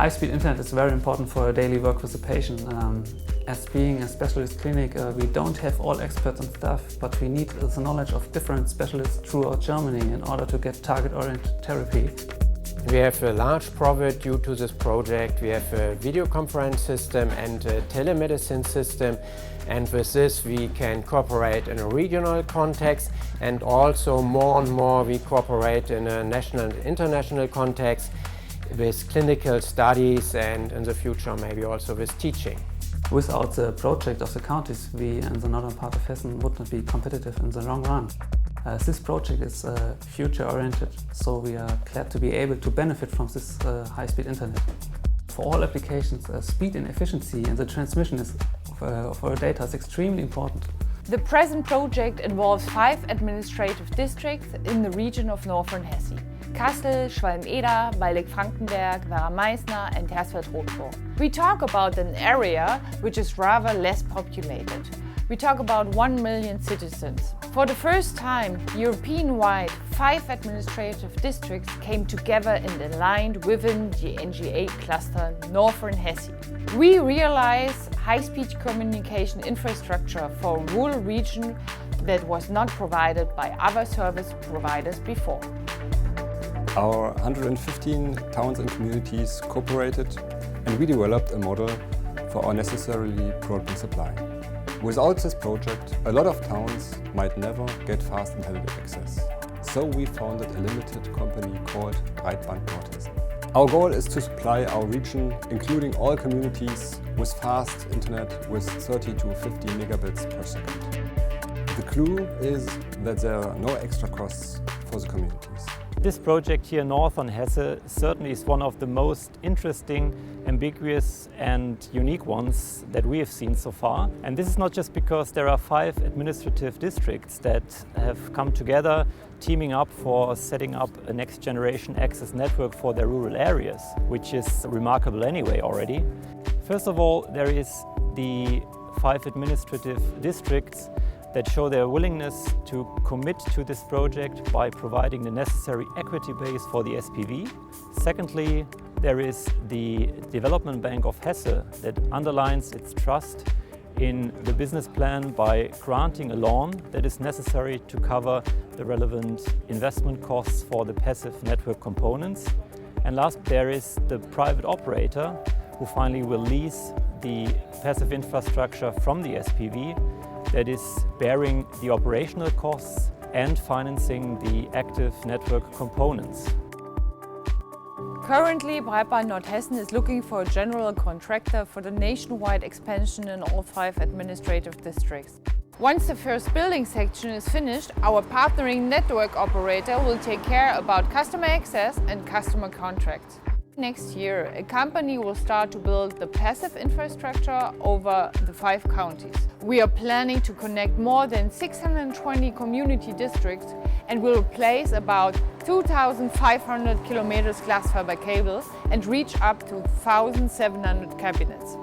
High-speed internet is very important for our daily work with the patient. As being a specialist clinic, we don't have all experts and staff, but we need the knowledge of different specialists throughout Germany in order to get target-oriented therapy. We have a large profit due to this project. We have a video conference system and a telemedicine system, and with this we can cooperate in a regional context, and also more and more we cooperate in a national and international context with clinical studies and in the future maybe also with teaching. Without the project of the counties, we in the northern part of Hessen would not be competitive in the long run. This project is future-oriented, so we are glad to be able to benefit from this high-speed internet. For all applications, speed and efficiency in the transmission of our data is extremely important. The present project involves 5 administrative districts in the region of northern Hesse: Kassel, Schwalm-Eder, Waldeck-Frankenberg, Werra-Meißner and Hersfeld-Rotenburg. We talk about an area which is rather less populated. We talk about 1 million citizens. For the first time, European-wide, 5 administrative districts came together and aligned within the NGA cluster Northern Hesse. We realize high-speed communication infrastructure for a rural region that was not provided by other service providers before. Our 115 towns and communities cooperated, and we developed a model for our necessarily broadband supply. Without this project, a lot of towns might never get fast internet access. So we founded a limited company called Breitband Nordhessen. Our goal is to supply our region, including all communities, with fast internet with 30 to 50 megabits per second. The clue is that there are no extra costs for the communities. This project here in Northern Hesse certainly is one of the most interesting, ambiguous and unique ones that we have seen so far. And this is not just because there are 5 administrative districts that have come together, teaming up for setting up a next generation access network for their rural areas, which is remarkable anyway already. First of all, there is the 5 administrative districts that show their willingness to commit to this project by providing the necessary equity base for the SPV. Secondly, there is the Development Bank of Hesse that underlines its trust in the business plan by granting a loan that is necessary to cover the relevant investment costs for the passive network components. And last, there is the private operator who finally will lease the passive infrastructure from the SPV, that is bearing the operational costs and financing the active network components. Currently, Breitband Nordhessen is looking for a general contractor for the nationwide expansion in all 5 administrative districts. Once the first building section is finished, our partnering network operator will take care about customer access and customer contracts. Next year, a company will start to build the passive infrastructure over the 5 counties. We are planning to connect more than 620 community districts and will replace about 2,500 kilometers Glasfaser cable and reach up to 1,700 cabinets.